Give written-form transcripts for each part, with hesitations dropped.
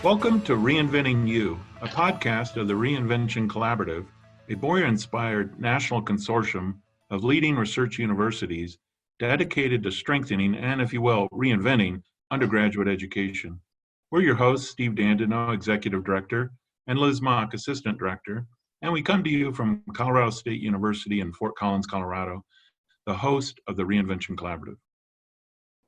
Welcome to Reinventing You, a podcast of the Reinvention Collaborative, a Boyer-inspired national consortium of leading research universities dedicated to strengthening and, if you will, reinventing undergraduate education. We're your hosts, Steve Dandino, Executive Director, and Liz Mock, Assistant Director, and we come to you from Colorado State University in Fort Collins, Colorado, the host of the Reinvention Collaborative.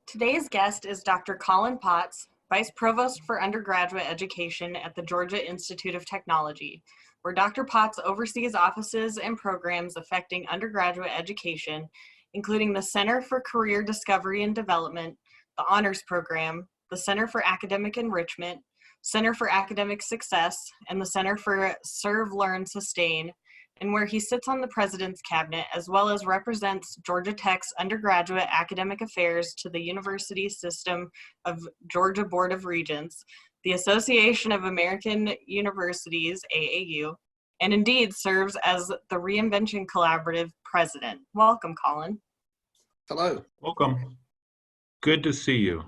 Today's guest is Dr. Colin Potts, Vice Provost for Undergraduate Education at the Georgia Institute of Technology, where Dr. Potts oversees offices and programs affecting undergraduate education, including the Center for Career Discovery and Development, the Honors Program, the Center for Academic Enrichment, Center for Academic Success, and the Center for Serve, Learn, Sustain, and where he sits on the President's Cabinet, as well as represents Georgia Tech's undergraduate academic affairs to the University System of Georgia Board of Regents, the Association of American Universities, AAU, and indeed serves as the Reinvention Collaborative President. Welcome, Colin. Hello. Welcome. Good to see you.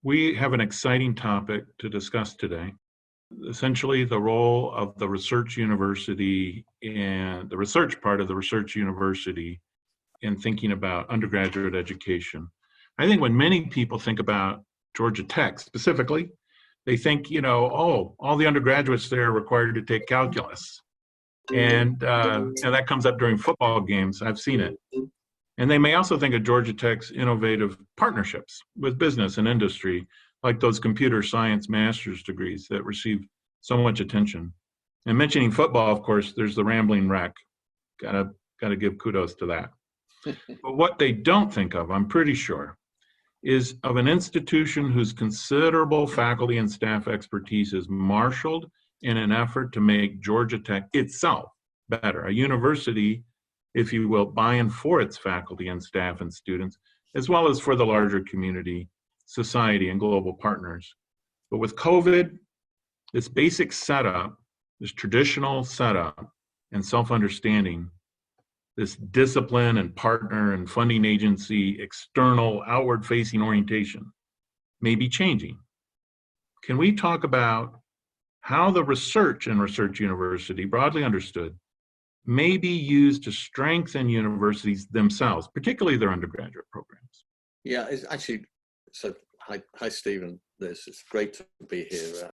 We have an exciting topic to discuss today. Essentially, the role of the research university and the research part of the research university in thinking about undergraduate education. I think when many people think about Georgia Tech specifically, they think, all the undergraduates there are required to take calculus. And that comes up during football games. I've seen it. And they may also think of Georgia Tech's innovative partnerships with business and industry, like those computer science master's degrees that receive so much attention. And mentioning football, of course, there's the Rambling Wreck. Gotta give kudos to that. But what they don't think of, I'm pretty sure, is of an institution whose considerable faculty and staff expertise is marshaled in an effort to make Georgia Tech itself better. A university, if you will, by and for its faculty and staff and students, as well as for the larger community, society, and global partners. But with COVID, this basic setup, this traditional setup and self-understanding, this discipline and partner and funding agency, external, outward-facing orientation may be changing. Can we talk about how the research in Research University, broadly understood, may be used to strengthen universities themselves, particularly their undergraduate programs? Yeah, it's actually, so hi Stephen, it's great to be here.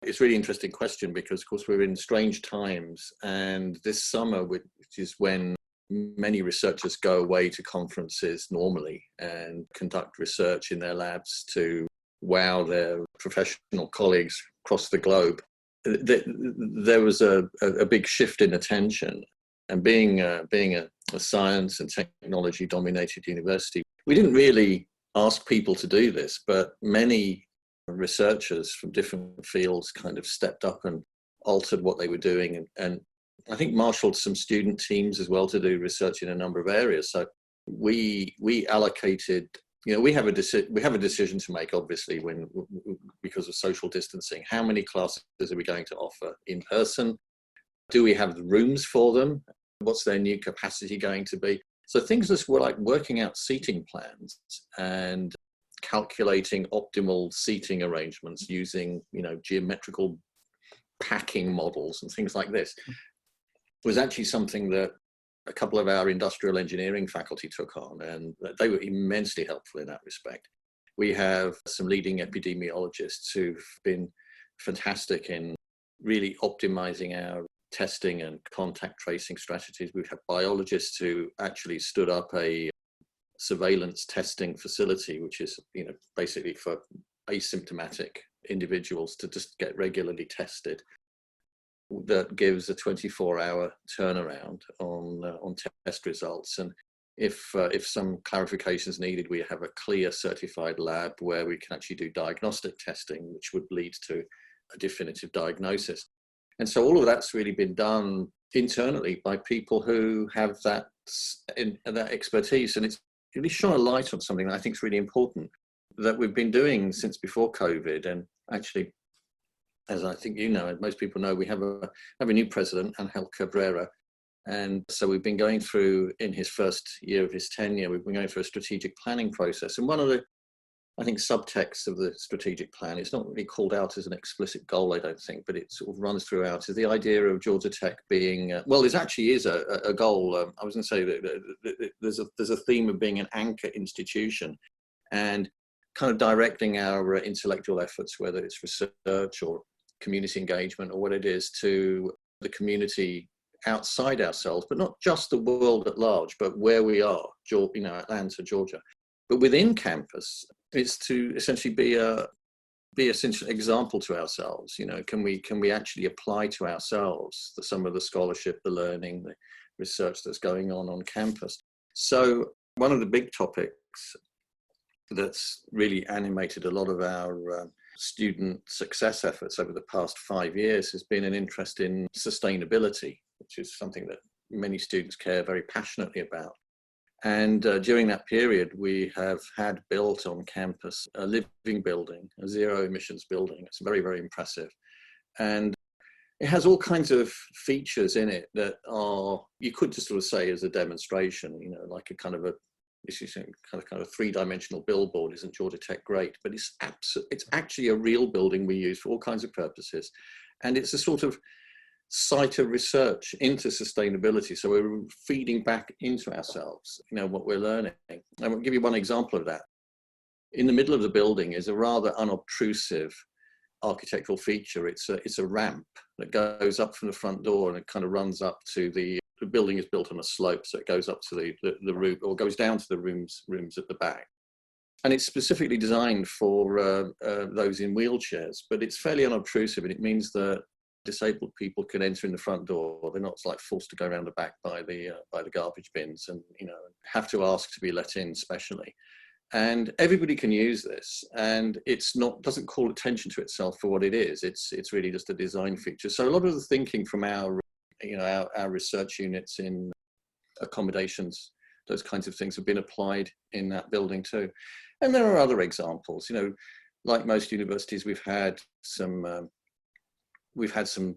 It's a really interesting question because, of course, we're in strange times, and this summer, which is when many researchers go away to conferences normally and conduct research in their labs to wow their professional colleagues across the globe, there was a big shift in attention. And being a science and technology dominated university, we didn't really ask people to do this, but many researchers from different fields kind of stepped up and altered what they were doing, and I think marshaled some student teams as well to do research in a number of areas. So we allocated, we have a decision to make, obviously, because of social distancing. How many classes are we going to offer in person? Do we have the rooms for them? What's their new capacity going to be? So things just were like working out seating plans and calculating optimal seating arrangements using, geometrical packing models and things like this was actually something that a couple of our industrial engineering faculty took on, and they were immensely helpful in that respect. We have some leading epidemiologists who've been fantastic in really optimizing our testing and contact tracing strategies. We have biologists who actually stood up a surveillance testing facility, which is, basically for asymptomatic individuals to just get regularly tested. That gives a 24-hour turnaround on test results. And if some clarification is needed, we have a CLIA certified lab where we can actually do diagnostic testing, which would lead to a definitive diagnosis. And so all of that's really been done internally by people who have that expertise. And it's really shone a light on something that I think is really important that we've been doing since before COVID. And actually, as I think and most people know, we have a new president, Angel Cabrera. And so we've been going through, in his first year of his tenure, we've been going through a strategic planning process. And one of the I think, subtext of the strategic plan. It's not really called out as an explicit goal, I don't think, but it sort of runs throughout. Is the idea of Georgia Tech being, well, it actually is a goal. I was going to say that there's a theme of being an anchor institution and kind of directing our intellectual efforts, whether it's research or community engagement or what it is, to the community outside ourselves, but not just the world at large, but where we are, Atlanta, Georgia. But within campus, it's to essentially be essential example to ourselves. Can we actually apply to ourselves some of the scholarship, the learning, the research that's going on campus? So one of the big topics that's really animated a lot of our student success efforts over the past 5 years has been an interest in sustainability, which is something that many students care very passionately about. And during that period, we have had built on campus a living building, a zero emissions building. It's very, very impressive. And it has all kinds of features in it that are, you could just sort of say as a demonstration, like a kind of a, this is kind of three-dimensional billboard. Isn't Georgia Tech great? But it's actually a real building we use for all kinds of purposes. And it's a sort of site of research into sustainability. So we're feeding back into ourselves, what we're learning. I'll give you one example of that. In the middle of the building is a rather unobtrusive architectural feature. It's a ramp that goes up from the front door and it kind of runs up to the building is built on a slope. So it goes up to the roof or goes down to the rooms at the back. And it's specifically designed for those in wheelchairs, but it's fairly unobtrusive. And it means that disabled people can enter in the front door. They're not forced to go around the back by the garbage bins and have to ask to be let in specially. And everybody can use this, and doesn't call attention to itself for what it is. It's really just a design feature. So a lot of the thinking from our research units in accommodations, those kinds of things have been applied in that building too. And there are other examples. Like most universities, we've had some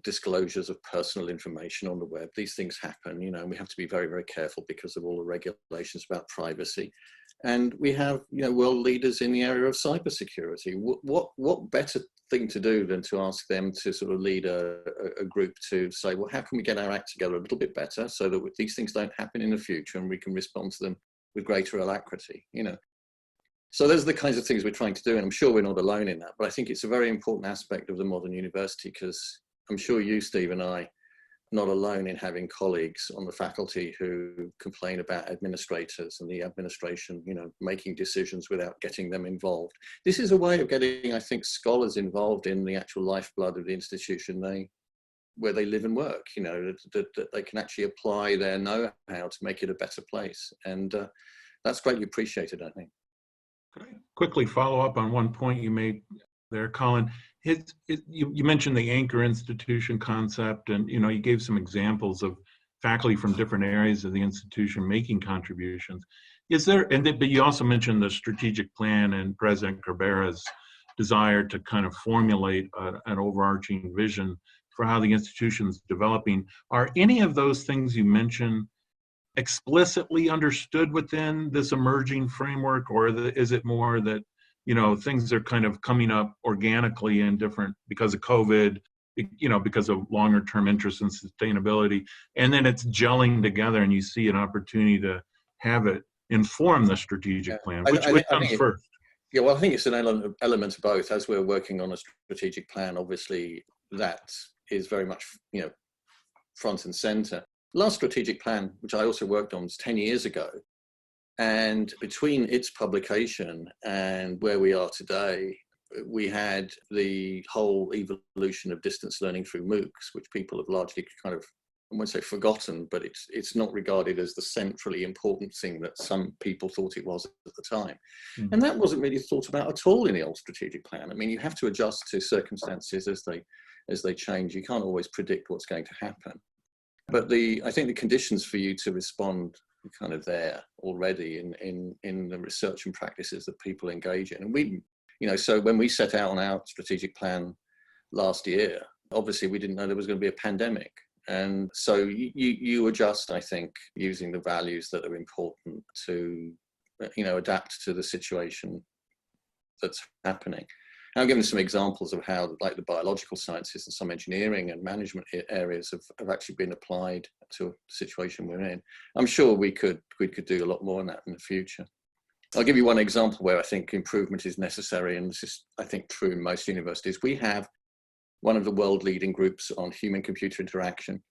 disclosures of personal information on the web. These things happen, and we have to be very, very careful because of all the regulations about privacy. And we have, world leaders in the area of cybersecurity. What better thing to do than to ask them to sort of lead a group to say, well, how can we get our act together a little bit better so that these things don't happen in the future and we can respond to them with greater alacrity, So those are the kinds of things we're trying to do, and I'm sure we're not alone in that. But I think it's a very important aspect of the modern university, because I'm sure you, Steve, and I, not alone in having colleagues on the faculty who complain about administrators and the administration, making decisions without getting them involved. This is a way of getting, I think, scholars involved in the actual lifeblood of the institution where they live and work, that they can actually apply their know-how to make it a better place. And that's greatly appreciated, I think. Could I quickly follow up on one point you made there, Colin? You mentioned the anchor institution concept, and you gave some examples of faculty from different areas of the institution making contributions. But you also mentioned the strategic plan and President Cabrera's desire to kind of formulate an overarching vision for how the institution is developing. Are any of those things you mentioned explicitly understood within this emerging framework, or is it more that things are kind of coming up organically and different because of COVID, because of longer term interest in sustainability, and then it's gelling together and you see an opportunity to have it inform the strategic plan? Which comes first? Yeah, well, I think it's an element of both. As we're working on a strategic plan, obviously that is very much, front and center. Last strategic plan, which I also worked on, was 10 years ago. And between its publication and where we are today, we had the whole evolution of distance learning through MOOCs, which people have largely kind of, I won't say forgotten, but it's not regarded as the centrally important thing that some people thought it was at the time. Mm-hmm. And that wasn't really thought about at all in the old strategic plan. I mean, you have to adjust to circumstances as they change. You can't always predict what's going to happen. But I think the conditions for you to respond are kind of there already in the research and practices that people engage in. And we, so when we set out on our strategic plan last year, obviously we didn't know there was going to be a pandemic. And so you adjust, I think, using the values that are important to, adapt to the situation that's happening. And I'll give them some examples of how, like the biological sciences and some engineering and management areas have actually been applied to a situation we're in. I'm sure we could do a lot more on that in the future. I'll give you one example where I think improvement is necessary, and this is, I think, true in most universities. We have one of the world leading groups on human-computer interaction.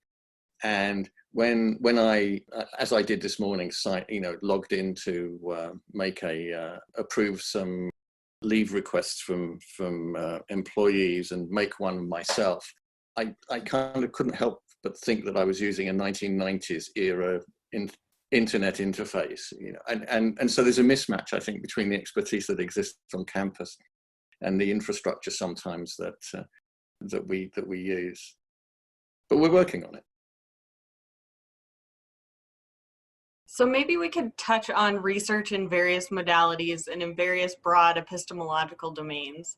And when I, as I did this morning, logged in to approve some leave requests from employees and make one myself, I kind of couldn't help but think that I was using a 1990s era internet interface, and so there's a mismatch, I think, between the expertise that exists on campus and the infrastructure sometimes that we use. But we're working on it. So maybe we could touch on research in various modalities and in various broad epistemological domains.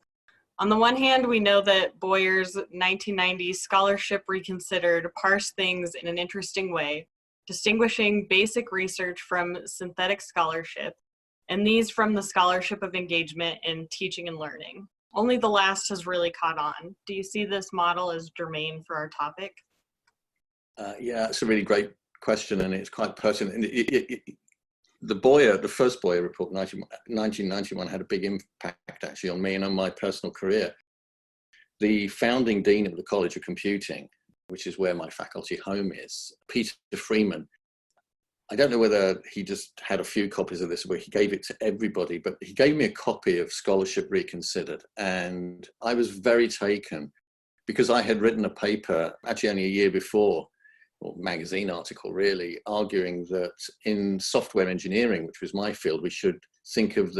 On the one hand, we know that Boyer's 1990 Scholarship Reconsidered parsed things in an interesting way, distinguishing basic research from synthetic scholarship, and these from the scholarship of engagement in teaching and learning. Only the last has really caught on. Do you see this model as germane for our topic? Yeah, it's a really great question, and it's quite pertinent. The first Boyer report, 1991, had a big impact actually on me and on my personal career. The founding dean of the College of Computing, which is where my faculty home is, Peter Freeman, I don't know whether he just had a few copies of this where he gave it to everybody, but he gave me a copy of Scholarship Reconsidered, and I was very taken because I had written a paper actually only a year before, or magazine article really, arguing that in software engineering, which was my field, we should think of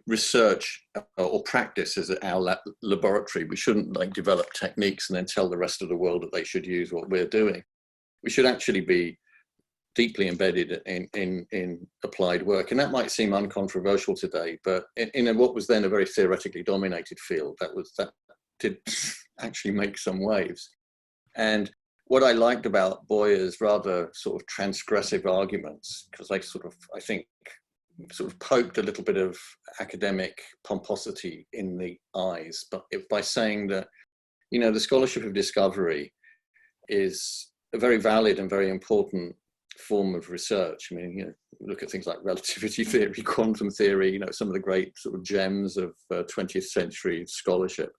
research or practice as our laboratory. We shouldn't develop techniques and then tell the rest of the world that they should use what we're doing. We should actually be deeply embedded in applied work. And that might seem uncontroversial today, but in what was then a very theoretically dominated field, that did actually make some waves. And what I liked about Boyer's rather sort of transgressive arguments, because they I think, poked a little bit of academic pomposity in the eyes, but by saying that, the scholarship of discovery is a very valid and very important form of research. I mean, look at things like relativity theory, quantum theory, some of the great sort of gems of 20th century scholarship,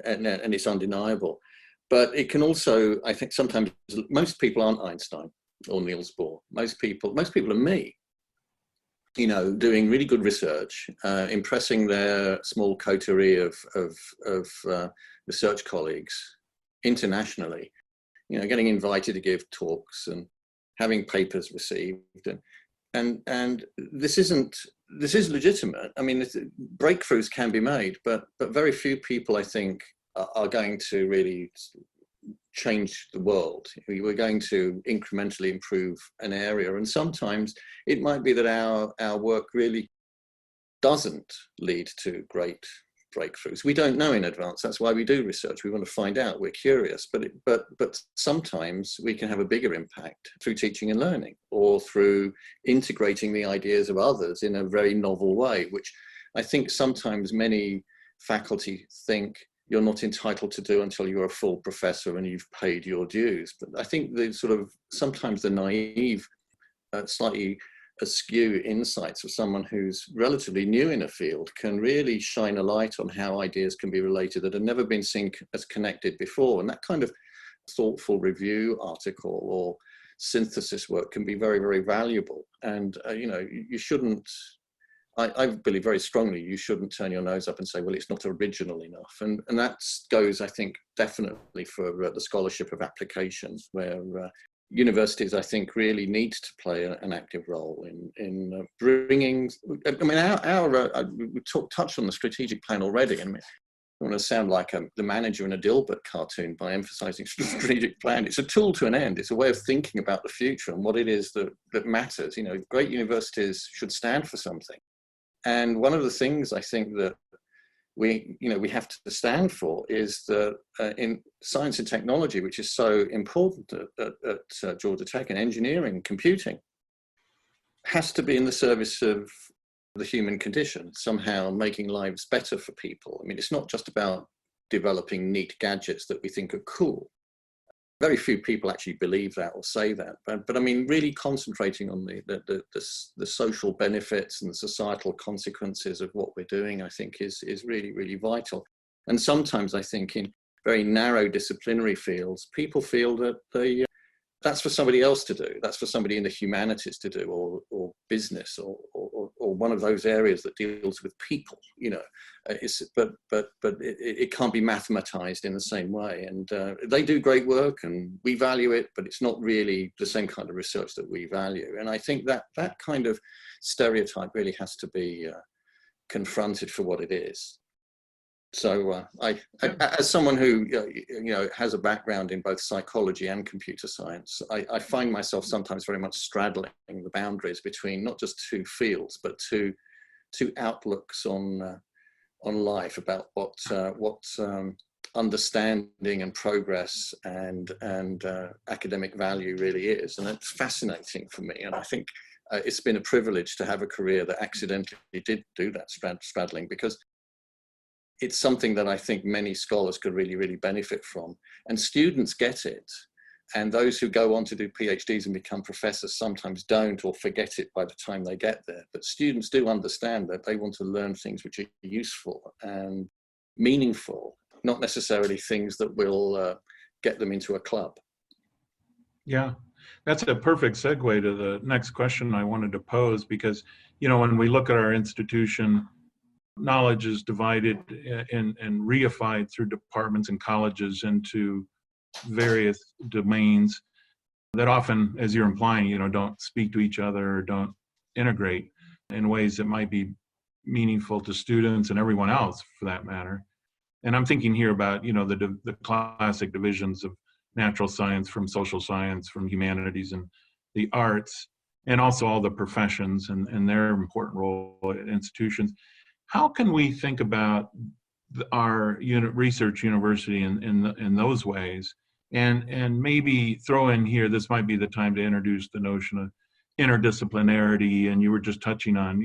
and it's undeniable. But it can also, I think sometimes, most people aren't Einstein or Niels Bohr. Most people are me, doing really good research, impressing their small coterie of research colleagues internationally, getting invited to give talks and having papers received. And this is legitimate. I mean, breakthroughs can be made, but very few people, I think, are going to really change the world. We're going to incrementally improve an area, and sometimes it might be that our work really doesn't lead to great breakthroughs. We don't know in advance. That's why we do research. We want to find out. We're curious, but sometimes we can have a bigger impact through teaching and learning, or through integrating the ideas of others in a very novel way, which I think sometimes many faculty think you're not entitled to do until you're a full professor and you've paid your dues. But I think the sometimes the naive, slightly askew insights of someone who's relatively new in a field can really shine a light on how ideas can be related that have never been seen as connected before. And that kind of thoughtful review article or synthesis work can be very, very valuable. And, you shouldn't, I believe very strongly, you shouldn't turn your nose up and say, well, it's not original enough. And that goes, I think, definitely for the scholarship of applications, where universities, I think, really need to play an active role in bringing, I mean, we touched on the strategic plan already. I mean, I want to sound like the manager in a Dilbert cartoon by emphasizing strategic plan. It's a tool to an end. It's a way of thinking about the future and what it is that matters. Great universities should stand for something. And one of the things I think that we have to stand for is that in science and technology, which is so important at Georgia Tech, and engineering, computing, has to be in the service of the human condition, somehow making lives better for people. I mean, it's not just about developing neat gadgets that we think are cool. Very few people actually believe that or say that, but I mean, really concentrating on the social benefits and the societal consequences of what we're doing, I think is really, really vital. And sometimes I think in very narrow disciplinary fields, people feel that that's for somebody else to do. That's for somebody in the humanities to do, or business, or one of those areas that deals with people. You know, but it can't be mathematized in the same way. And they do great work, and we value it, but it's not really the same kind of research that we value. And I think that that kind of stereotype really has to be confronted for what it is. So I, as someone who has a background in both psychology and computer science, I find myself sometimes very much straddling the boundaries between not just two fields, but two outlooks on life, about what understanding and progress and academic value really is, and it's fascinating for me. And I think it's been a privilege to have a career that accidentally did do that straddling, because it's something that I think many scholars could really, really benefit from. And students get it. And those who go on to do PhDs and become professors sometimes don't, or forget it by the time they get there. But students do understand that they want to learn things which are useful and meaningful, not necessarily things that will get them into a club. Yeah, that's a perfect segue to the next question I wanted to pose, because, when we look at our institution, knowledge is divided and reified through departments and colleges into various domains that often, as you're implying, don't speak to each other or don't integrate in ways that might be meaningful to students and everyone else for that matter. And I'm thinking here about, the classic divisions of natural science from social science, from humanities and the arts, and also all the professions and their important role at institutions. How can we think about our research university in those ways? And maybe throw in here, this might be the time to introduce the notion of interdisciplinarity. And you were just touching on,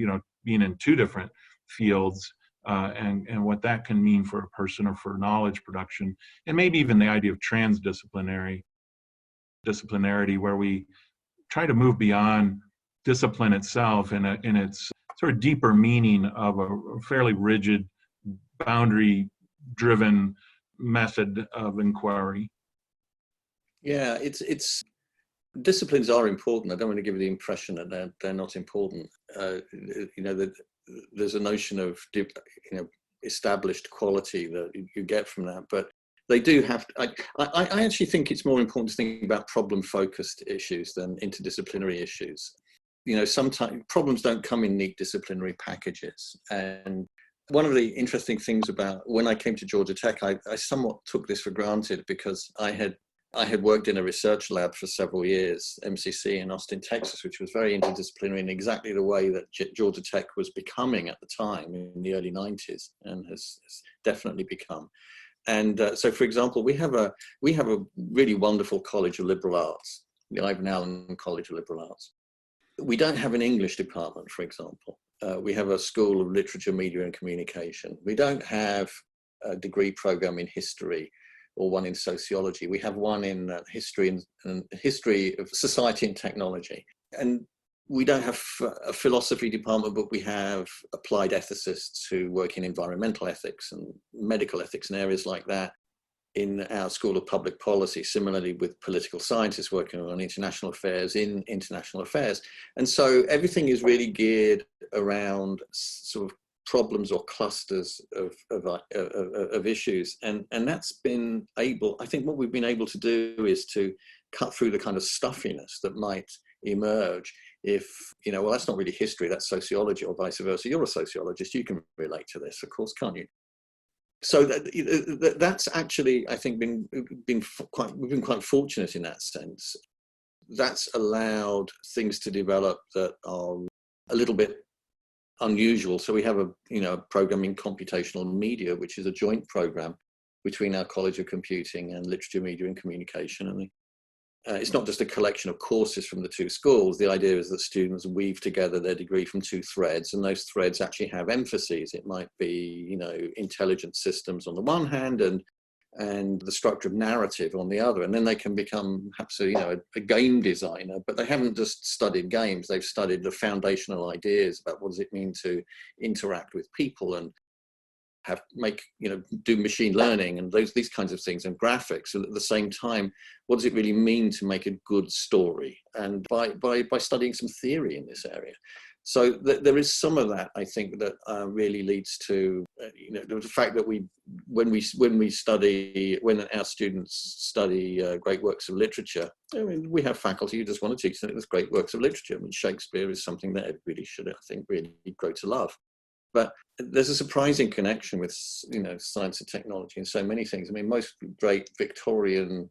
being in two different fields and what that can mean for a person or for knowledge production. And maybe even the idea of disciplinarity, where we try to move beyond discipline itself in its sort of deeper meaning of a fairly rigid, boundary-driven method of inquiry. Yeah, it's disciplines are important. I don't want to give you the impression that they're not important. That there's a notion of established quality that you get from that, but they do have. I actually think it's more important to think about problem-focused issues than interdisciplinary issues. Sometimes problems don't come in neat disciplinary packages. And one of the interesting things about when I came to Georgia Tech, I somewhat took this for granted, because I had worked in a research lab for several years, MCC in Austin, Texas, which was very interdisciplinary in exactly the way that Georgia Tech was becoming at the time in the early 90s, and has definitely become. And so, for example, we have a really wonderful College of Liberal Arts, the Ivan Allen College of Liberal Arts. We don't have an English department, for example. We have a School of Literature, Media and Communication. We don't have a degree program in history or one in sociology. We have one in history and history of society and technology. And we don't have a philosophy department, but we have applied ethicists who work in environmental ethics and medical ethics and areas like that in our School of Public Policy, similarly with political scientists working on international affairs in international affairs. And so everything is really geared around sort of problems or clusters of issues. And that's been able, I think what we've been able to do is to cut through the kind of stuffiness that might emerge if, well, that's not really history, that's sociology, or vice versa. You're a sociologist, you can relate to this, of course, can't you? So that's actually, I think, we've been quite fortunate in that sense. That's allowed things to develop that are a little bit unusual. So we have a program in computational media, which is a joint program between our College of Computing and Literature, Media and Communication. it's not just a collection of courses from the two schools. The idea is that students weave together their degree from two threads, and those threads actually have emphases. It might be, you know, intelligent systems on the one hand, and the structure of narrative on the other. And then they can become perhaps a game designer, but they haven't just studied games. They've studied the foundational ideas about what does it mean to interact with people and do machine learning and these kinds of things, and graphics. And at the same time, what does it really mean to make a good story? And by studying some theory in this area. So there is some of that, I think, that really leads to the fact that when our students study great works of literature, I mean, we have faculty who just want to teach them there's great works of literature. I mean, Shakespeare is something that everybody should, I think, really grow to love. But there's a surprising connection with, science and technology and so many things. I mean, most great Victorian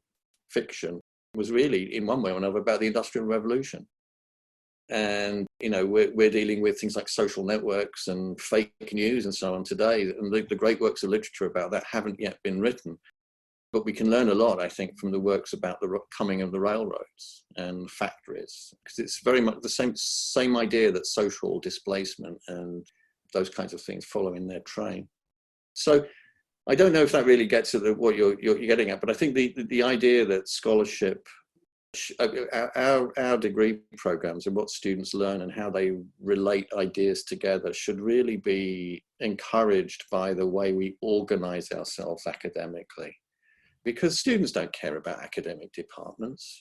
fiction was really, in one way or another, about the Industrial Revolution. And, we're dealing with things like social networks and fake news and so on today. And the great works of literature about that haven't yet been written. But we can learn a lot, I think, from the works about the coming of the railroads and factories, because it's very much the same idea that social displacement and those kinds of things follow in their train. So I don't know if that really gets at what you're getting at, but I think the idea that scholarship, our degree programs and what students learn and how they relate ideas together should really be encouraged by the way we organize ourselves academically. Because students don't care about academic departments,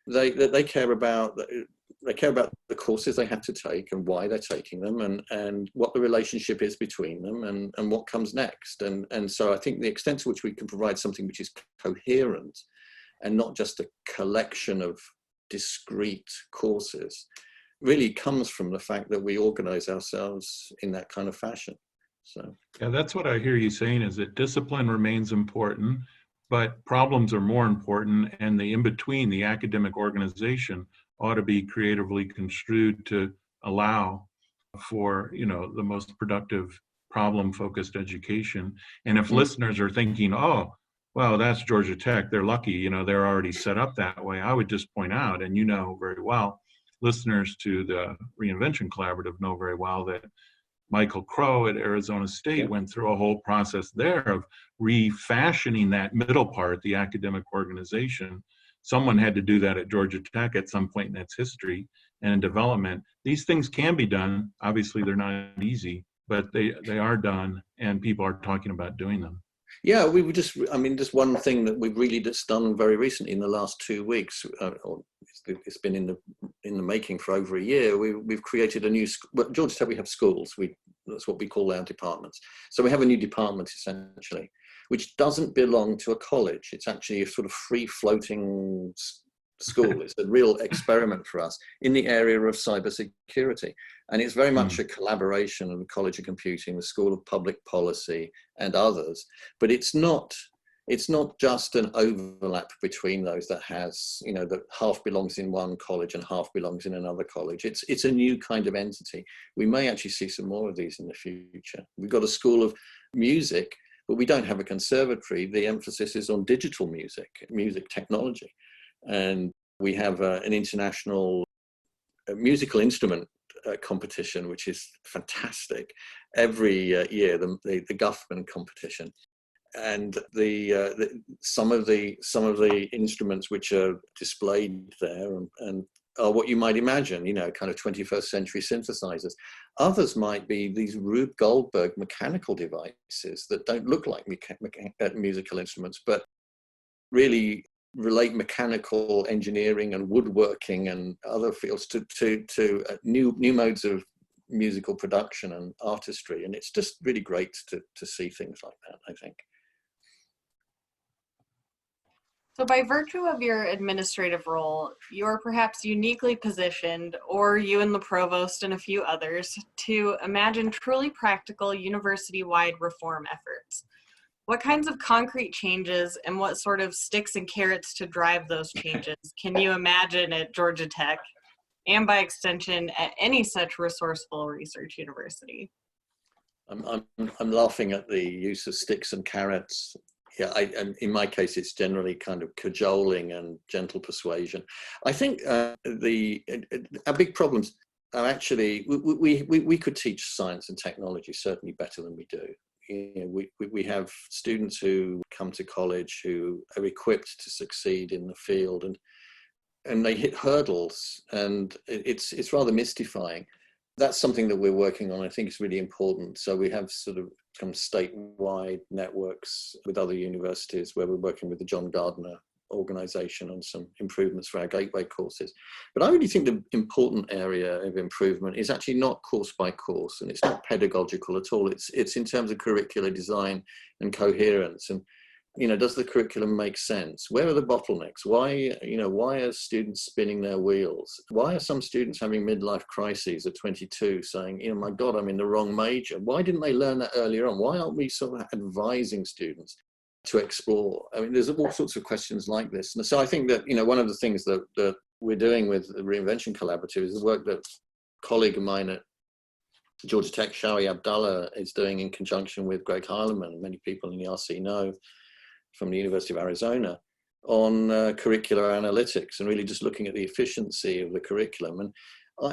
they care about the courses they have to take and why they're taking them, and what the relationship is between them, and what comes next. And so I think the extent to which we can provide something which is coherent and not just a collection of discrete courses really comes from the fact that we organize ourselves in that kind of fashion. So yeah, that's what I hear you saying, is that discipline remains important, but problems are more important, and the in-between, the academic organization, ought to be creatively construed to allow for, the most productive problem-focused education. And if listeners are thinking, oh, well, that's Georgia Tech, they're lucky, they're already set up that way, I would just point out, and very well, listeners to the Reinvention Collaborative know very well that Michael Crow at Arizona State went through a whole process there of refashioning that middle part, the academic organization. Someone had to do that at Georgia Tech at some point in its history and development. These things can be done. Obviously, they're not easy, but they are done, and people are talking about doing them. Yeah, we were just one thing that we've really just done very recently in the last 2 weeks, or it's been in the making for over a year. We've created a new, at Georgia Tech we have schools. That's what we call our departments. So we have a new department essentially, which doesn't belong to a college. It's actually a sort of free-floating school. It's a real experiment for us in the area of cybersecurity. And it's very much a collaboration of the College of Computing, the School of Public Policy, and others. But it's not just an overlap between those that has, that half belongs in one college and half belongs in another college. It's a new kind of entity. We may actually see some more of these in the future. We've got a School of Music, but we don't have a conservatory. The emphasis is on digital music technology. And we have an international musical instrument competition, which is fantastic. Every year, the Guffman competition, and some of the instruments which are displayed there and are what you might imagine, kind of 21st century synthesizers. Others might be these Rube Goldberg mechanical devices that don't look like musical instruments, but really relate mechanical engineering and woodworking and other fields to new modes of musical production and artistry. And it's just really great to see things like that, I think. So by virtue of your administrative role, you're perhaps uniquely positioned, or you and the provost and a few others, to imagine truly practical university-wide reform efforts. What kinds of concrete changes and what sort of sticks and carrots to drive those changes can you imagine at Georgia Tech, and by extension at any such resourceful research university? I'm laughing at the use of sticks and carrots Yeah, and in my case, it's generally kind of cajoling and gentle persuasion. I think our big problems are actually, we could teach science and technology certainly better than we do. You know, we have students who come to college who are equipped to succeed in the field, and they hit hurdles, and it's rather mystifying. That's something that we're working on. I think it's really important. So we have sort of some statewide networks with other universities where we're working with the John Gardner organization on some improvements for our gateway courses. But I really think the important area of improvement is actually not course by course, and it's not pedagogical at all. It's in terms of curricular design and coherence. And you know, does the curriculum make sense? Where are the bottlenecks? Why are students spinning their wheels? Why are some students having midlife crises at 22 saying, you know, my God, I'm in the wrong major? Why didn't they learn that earlier on? Why aren't we sort of advising students to explore? I mean, there's all sorts of questions like this. And so I think that, you know, one of the things that we're doing with the Reinvention Collaborative is the work that a colleague of mine at Georgia Tech, Shawi Abdullah, is doing in conjunction with Greg Heilemann, many people in the RC know, from the University of Arizona, on curricular analytics and really just looking at the efficiency of the curriculum. And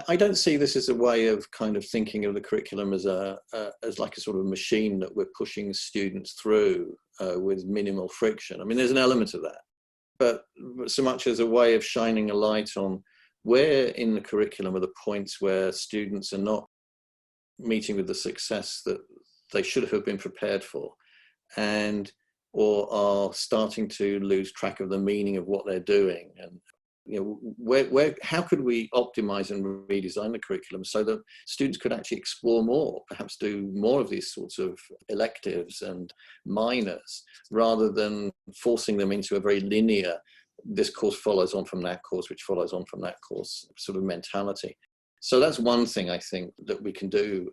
I don't see this as a way of kind of thinking of the curriculum as like a sort of machine that we're pushing students through with minimal friction. I mean, there's an element of that, but so much as a way of shining a light on where in the curriculum are the points where students are not meeting with the success that they should have been prepared for, or are starting to lose track of the meaning of what they're doing. And you know, how could we optimize and redesign the curriculum so that students could actually explore more, perhaps do more of these sorts of electives and minors, rather than forcing them into a very linear, this course follows on from that course, which follows on from that course sort of mentality. So that's one thing I think that we can do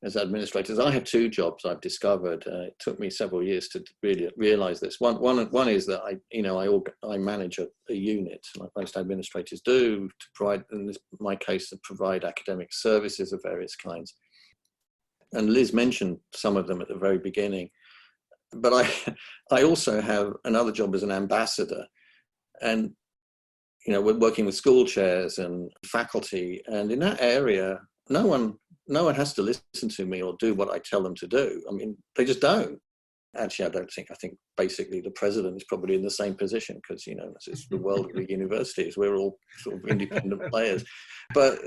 as administrators. I have two jobs I've discovered. It took me several years to really realize this. One is that I manage a unit, like most administrators do, to provide, in my case, to provide academic services of various kinds. And Liz mentioned some of them at the very beginning. But I also have another job as an ambassador. And you know, we're working with school chairs and faculty, and in that area, no one has to listen to me or do what I tell them to do. I mean, they just don't. Actually, I think basically the president is probably in the same position, because, you know, it's the world of the universities. We're all sort of independent players. But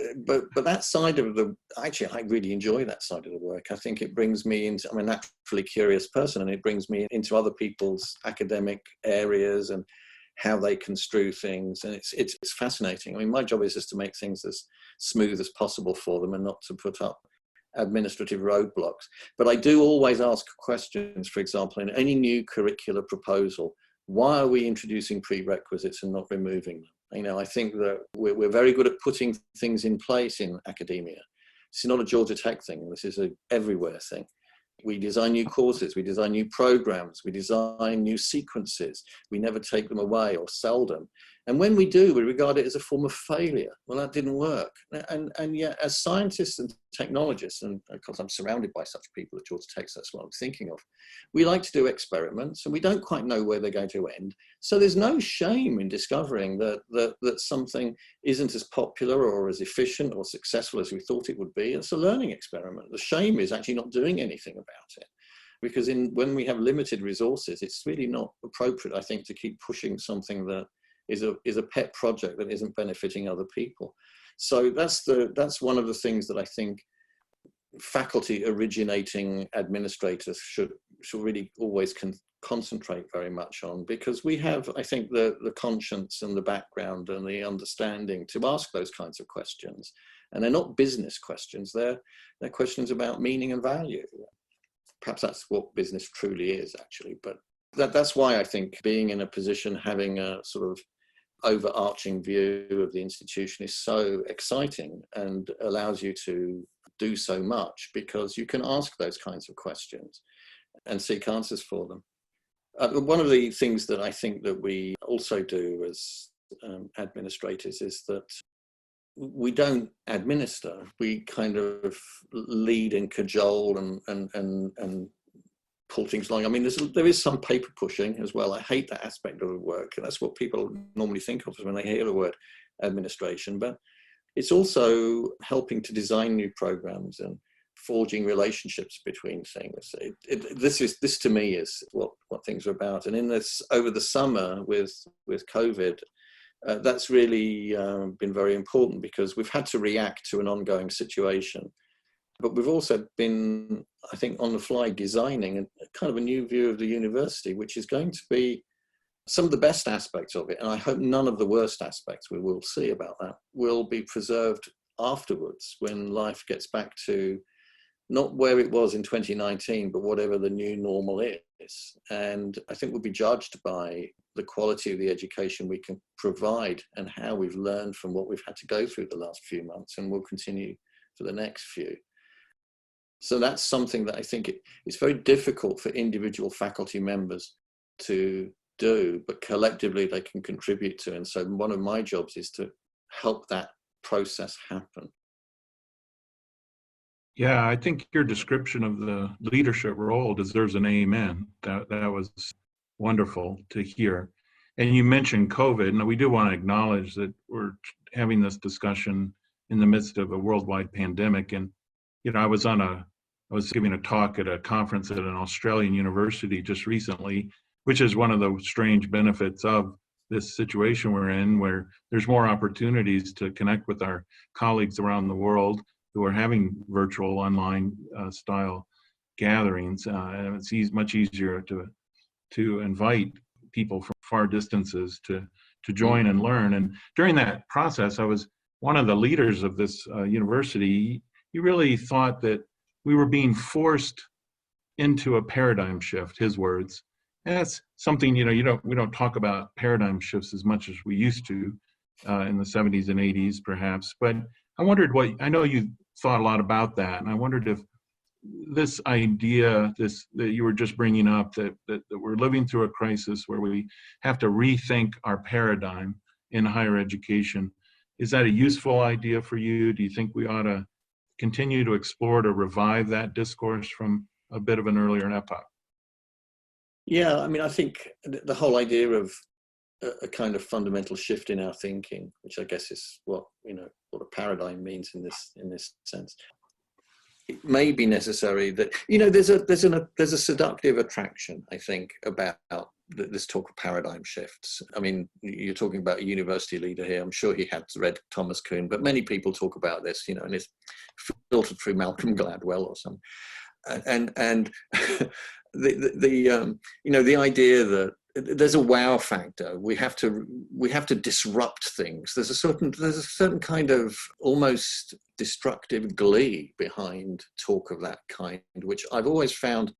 that side of I really enjoy that side of the work. I think it brings me into, I'm a naturally curious person, and it brings me into other people's academic areas and how they construe things. And it's fascinating. I mean, my job is just to make things as smooth as possible for them and not to put up administrative roadblocks. But I do always ask questions. For example, in any new curricular proposal, why are we introducing prerequisites and not removing them? You know, I think that we're very good at putting things in place in academia. This is not a Georgia Tech thing. This is an everywhere thing. We design new courses, we design new programs, we design new sequences. We never take them away or sell them. And when we do, we regard it as a form of failure. Well, that didn't work. And yet, as scientists and technologists, and of course I'm surrounded by such people at Georgia Tech, so that's what I'm thinking of, we like to do experiments, and we don't quite know where they're going to end. So there's no shame in discovering that something isn't as popular or as efficient or successful as we thought it would be. It's a learning experiment. The shame is actually not doing anything about it. Because when we have limited resources, it's really not appropriate, I think, to keep pushing something that is a pet project that isn't benefiting other people. So that's one of the things that I think faculty originating administrators should really always concentrate very much on, because we have, I think, the conscience and the background and the understanding to ask those kinds of questions. And they're not business questions, they're questions about meaning and value. Perhaps that's what business truly is, actually. But that's why I think being in a position, having a sort of overarching view of the institution is so exciting and allows you to do so much, because you can ask those kinds of questions and seek answers for them. One of the things that I think that we also do as administrators is that we don't administer. We kind of lead and cajole and pull things along. I mean, there is some paper pushing as well. I hate that aspect of the work, and that's what people normally think of when they hear the word administration. But it's also helping to design new programs and forging relationships between things. This to me is what things are about. And in this, over the summer with COVID, that's really been very important, because we've had to react to an ongoing situation. But we've also been, I think, on the fly designing a kind of a new view of the university, which is going to be some of the best aspects of it. And I hope none of the worst aspects we will see about that will be preserved afterwards, when life gets back to not where it was in 2019, but whatever the new normal is. And I think we'll be judged by the quality of the education we can provide and how we've learned from what we've had to go through the last few months, and will continue for the next few. So that's something that I think it's very difficult for individual faculty members to do, but collectively they can contribute to. And so one of my jobs is to help that process happen. Yeah, I think your description of the leadership role deserves an amen. That was wonderful to hear. And you mentioned COVID, and we do want to acknowledge that we're having this discussion in the midst of a worldwide pandemic. And, you know, I was giving a talk at a conference at an Australian university just recently, which is one of the strange benefits of this situation we're in, where there's more opportunities to connect with our colleagues around the world who are having virtual online style gatherings. And it's much easier to invite people from far distances to join and learn. And during that process, I was one of the leaders of this university. He really thought that we were being forced into a paradigm shift, his words. And that's something, we don't talk about paradigm shifts as much as we used to in the 70s and 80s, perhaps. But I wondered I know you thought a lot about that, and I wondered if this idea, that you were just bringing up, that we're living through a crisis where we have to rethink our paradigm in higher education, is that a useful idea for you? Do you think we ought to continue to explore, to revive that discourse from a bit of an earlier epoch? Yeah, I mean, I think the whole idea of a kind of fundamental shift in our thinking, which I guess is what a paradigm means in this sense. It may be necessary that there's a seductive attraction, I think, about this talk of paradigm shifts. I mean, you're talking about a university leader here. I'm sure he had read Thomas Kuhn, but many people talk about this, and it's filtered through Malcolm Gladwell or something. And the idea that there's a wow factor. We have to disrupt things. There's a certain kind of almost destructive glee behind talk of that kind, which I've always found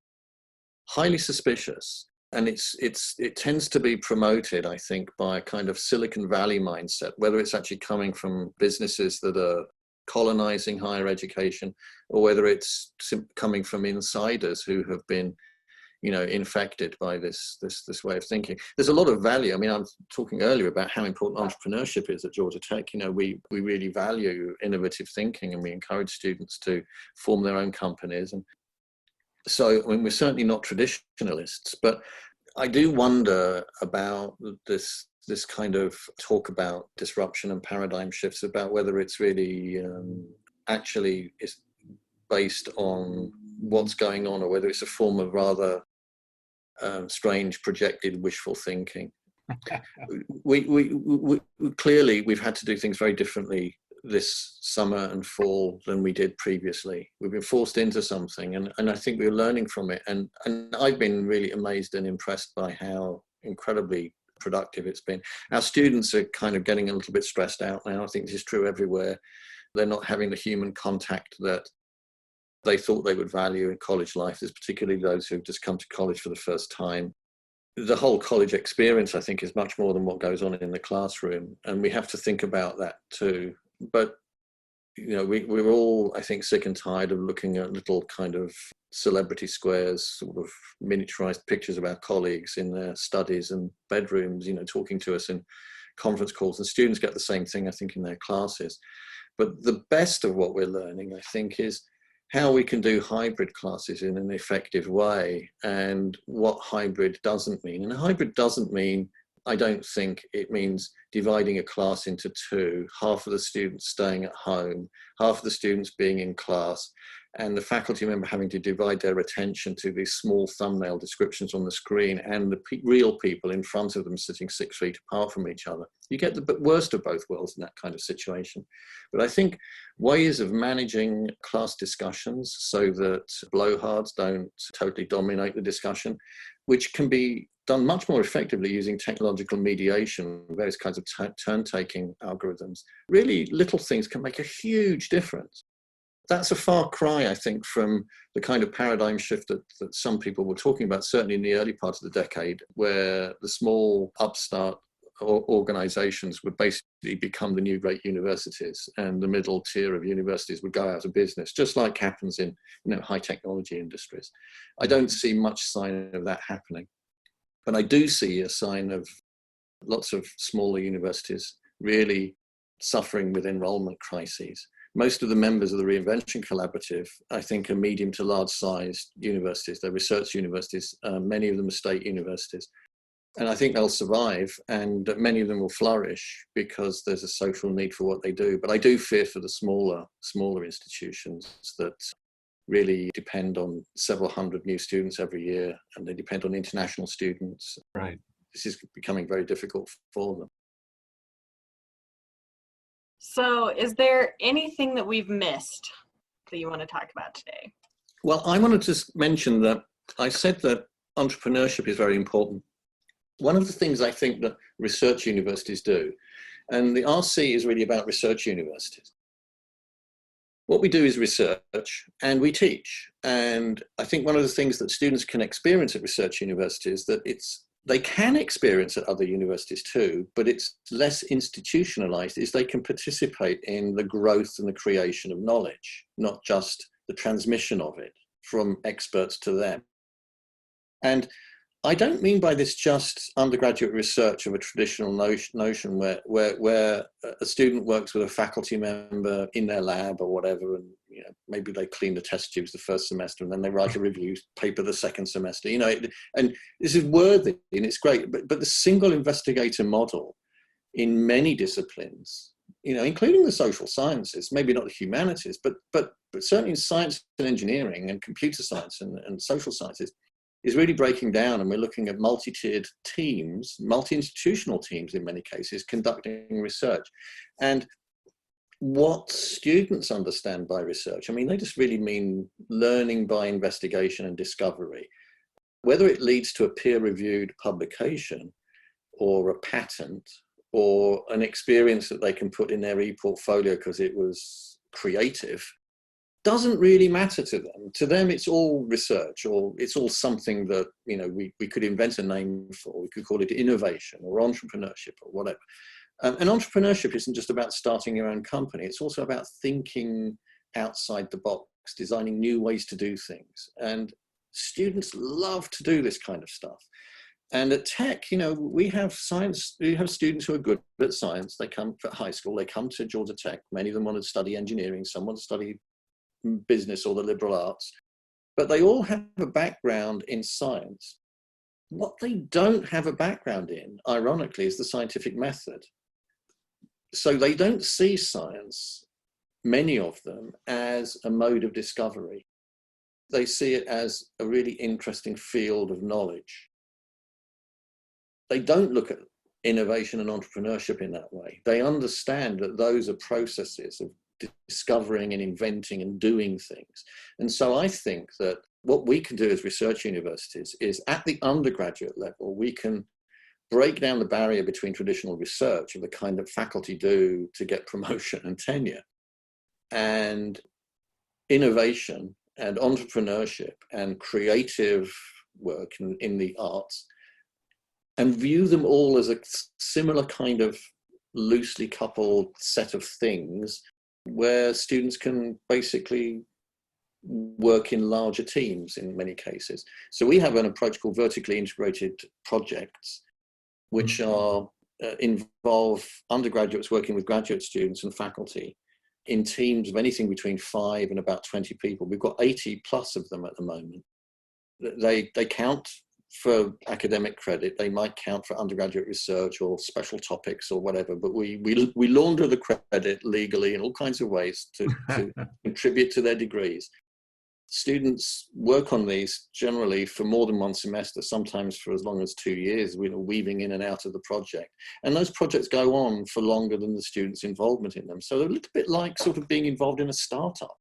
highly suspicious. And it tends to be promoted, I think, by a kind of Silicon Valley mindset, whether it's actually coming from businesses that are colonizing higher education, or whether it's coming from insiders who have been infected by this way of thinking. There's a lot of value. I mean, I was talking earlier about how important entrepreneurship is at Georgia Tech. We really value innovative thinking, and we encourage students to form their own companies. And so, I mean, we're certainly not traditionalists, but I do wonder about this kind of talk about disruption and paradigm shifts, about whether it's really actually is based on what's going on, or whether it's a form of rather strange projected wishful thinking. we clearly we've had to do things very differently this summer and fall than we did previously. We've been forced into something, and I think we're learning from it. And I've been really amazed and impressed by how incredibly productive it's been. Our students are kind of getting a little bit stressed out now. I think this is true everywhere. They're not having the human contact that they thought they would value in college life. There's particularly those who've just come to college for the first time. The whole college experience, I think, is much more than what goes on in the classroom, and we have to think about that too. But we're all, I think, sick and tired of looking at little kind of celebrity squares, sort of miniaturized pictures of our colleagues in their studies and bedrooms, talking to us in conference calls, and students get the same thing, I think, in their classes. But the best of what we're learning, I think, is how we can do hybrid classes in an effective way and what hybrid doesn't mean. And hybrid doesn't mean, I don't think it means dividing a class into two, half of the students staying at home, half of the students being in class, and the faculty member having to divide their attention to these small thumbnail descriptions on the screen and the real people in front of them sitting 6 feet apart from each other. You get the worst of both worlds in that kind of situation. But I think ways of managing class discussions so that blowhards don't totally dominate the discussion, which can be done much more effectively using technological mediation, various kinds of turn-taking algorithms. Really little things can make a huge difference. That's a far cry, I think, from the kind of paradigm shift that some people were talking about, certainly in the early part of the decade, where the small upstart organizations would basically become the new great universities and the middle tier of universities would go out of business, just like happens in high technology industries. I don't see much sign of that happening. But I do see a sign of lots of smaller universities really suffering with enrollment crises. Most of the members of the Reinvention Collaborative, I think, are medium to large-sized universities. They're research universities. Many of them are state universities. And I think they'll survive, and many of them will flourish because there's a social need for what they do. But I do fear for the smaller institutions that really depend on several hundred new students every year, and they depend on international students. Right. This is becoming very difficult for them. So is there anything that we've missed that you want to talk about today? Well, I wanted to mention that I said that entrepreneurship is very important. One of the things I think that research universities do, and the RC is really about research universities. What we do is research and we teach. And I think one of the things that students can experience at research universities that they can experience at other universities too, but it's less institutionalized, is they can participate in the growth and the creation of knowledge, not just the transmission of it from experts to them. And I don't mean by this just undergraduate research of a traditional notion where a student works with a faculty member in their lab or whatever, and maybe they clean the test tubes the first semester and then they write a review paper the second semester. And this is worthy and it's great, but the single investigator model in many disciplines, including the social sciences, maybe not the humanities, but certainly in science and engineering and computer science and social sciences, is really breaking down, and we're looking at multi-tiered teams, multi-institutional teams in many cases, conducting research. And what students understand by research, they just really mean learning by investigation and discovery. Whether it leads to a peer-reviewed publication or a patent or an experience that they can put in their e-portfolio because it was creative, doesn't really matter to them. To them, it's all research, or it's all something that, we could invent a name for. We could call it innovation or entrepreneurship or whatever. And entrepreneurship isn't just about starting your own company. It's also about thinking outside the box, designing new ways to do things. And students love to do this kind of stuff. And at Tech, we have students who are good at science. They come at high school, they come to Georgia Tech. Many of them want to study engineering, some want to study business or the liberal arts, but they all have a background in science. What they don't have a background in, ironically, is the scientific method. So they don't see science, many of them, as a mode of discovery. They see it as a really interesting field of knowledge. They don't look at innovation and entrepreneurship in that way. They understand that those are processes of discovering and inventing and doing things. And so I think that what we can do as research universities is at the undergraduate level, we can break down the barrier between traditional research of the kind that faculty do to get promotion and tenure, and innovation and entrepreneurship and creative work in the arts, and view them all as a similar kind of loosely coupled set of things where students can basically work in larger teams in many cases. So we have an approach called vertically integrated projects, which are involve undergraduates working with graduate students and faculty in teams of anything between 5 and about 20 people. We've got 80 plus of them at the moment. They count for academic credit. They might count for undergraduate research or special topics or whatever, but we launder the credit legally in all kinds of ways to contribute to their degrees. Students work on these generally for more than one semester, sometimes for as long as 2 years, weaving in and out of the project. And those projects go on for longer than the students' involvement in them. So they're a little bit like sort of being involved in a startup.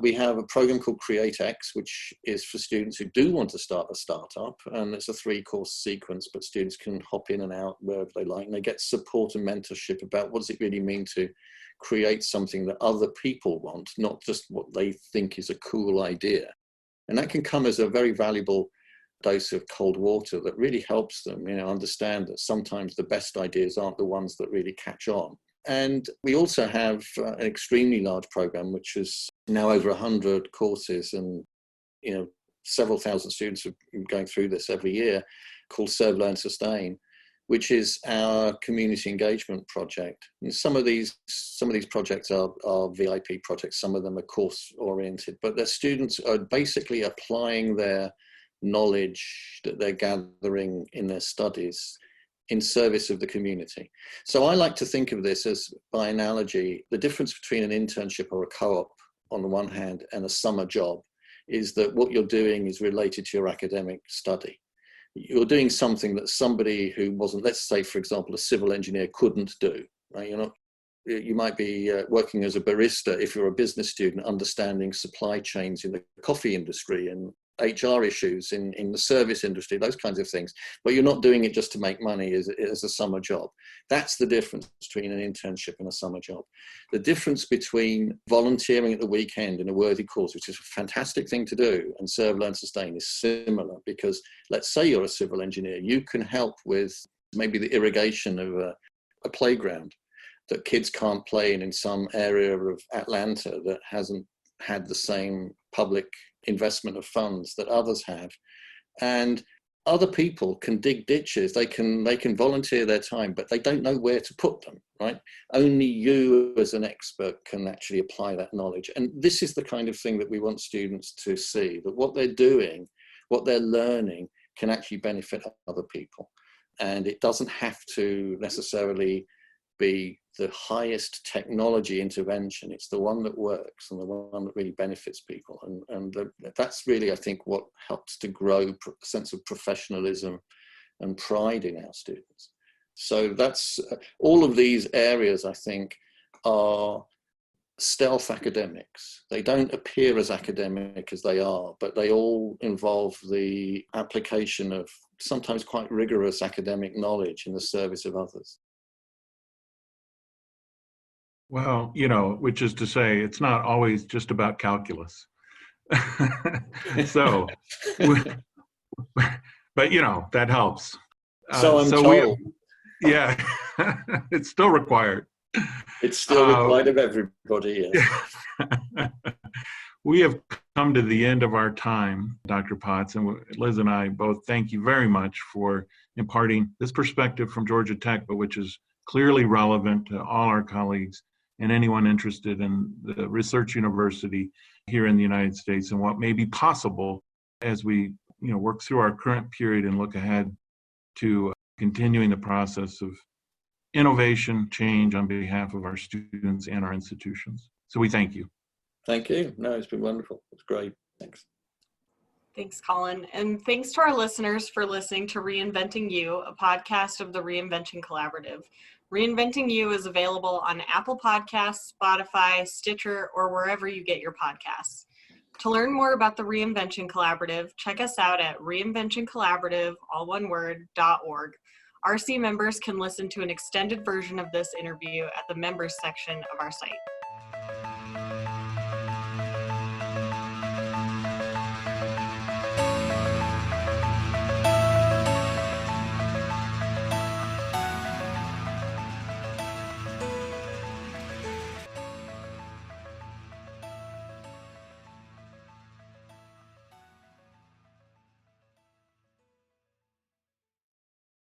We have a program called CreateX, which is for students who do want to start a startup. And it's a 3-course sequence, but students can hop in and out wherever they like. And they get support and mentorship about what does it really mean to create something that other people want, not just what they think is a cool idea. And that can come as a very valuable dose of cold water that really helps them, understand that sometimes the best ideas aren't the ones that really catch on. And we also have an extremely large program, which is now over 100 courses and, several thousand students are going through this every year, called Serve, Learn, Sustain, which is our community engagement project. And some of these projects are VIP projects, some of them are course oriented, but their students are basically applying their knowledge that they're gathering in their studies in service of the community. So I like to think of this as, by analogy, the difference between an internship or a co-op on the one hand and a summer job is that what you're doing is related to your academic study. You're doing something that somebody who wasn't, let's say, for example, a civil engineer couldn't do. Right? You might be working as a barista if you're a business student, understanding supply chains in the coffee industry and HR issues in the service industry, those kinds of things. But you're not doing it just to make money as a summer job. That's the difference between an internship and a summer job. The difference between volunteering at the weekend in a worthy cause, which is a fantastic thing to do, and Serve, Learn, Sustain is similar, because let's say you're a civil engineer, you can help with maybe the irrigation of a playground that kids can't play in some area of Atlanta that hasn't had the same public investment of funds that others have. And other people can dig ditches, they can volunteer their time, but they don't know where to put them, right? Only you as an expert can actually apply that knowledge. And this is the kind of thing that we want students to see, that what they're doing, what they're learning can actually benefit other people. And it doesn't have to necessarily be the highest technology intervention. It's the one that works and the one that really benefits people. And that's really, I think, what helps to grow a sense of professionalism and pride in our students. So that's all of these areas, I think, are stealth academics. They don't appear as academic as they are, but they all involve the application of sometimes quite rigorous academic knowledge in the service of others. Well, which is to say, it's not always just about calculus. So, but that helps. So I'm told. Yeah, it's still required. It's still required of everybody. Yes. We have come to the end of our time, Dr. Potts, and Liz and I both thank you very much for imparting this perspective from Georgia Tech, but which is clearly relevant to all our colleagues and anyone interested in the research university here in the United States and what may be possible as we work through our current period and look ahead to continuing the process of innovation, change on behalf of our students and our institutions. So we thank you. Thank you. No, it's been wonderful. It's great. Thanks. Thanks, Colin. And thanks to our listeners for listening to Reinventing You, a podcast of the Reinvention Collaborative. Reinventing You is available on Apple Podcasts, Spotify, Stitcher, or wherever you get your podcasts. To learn more about the Reinvention Collaborative, check us out at reinventioncollaborative, all one word, .org. RC members can listen to an extended version of this interview at the members section of our site.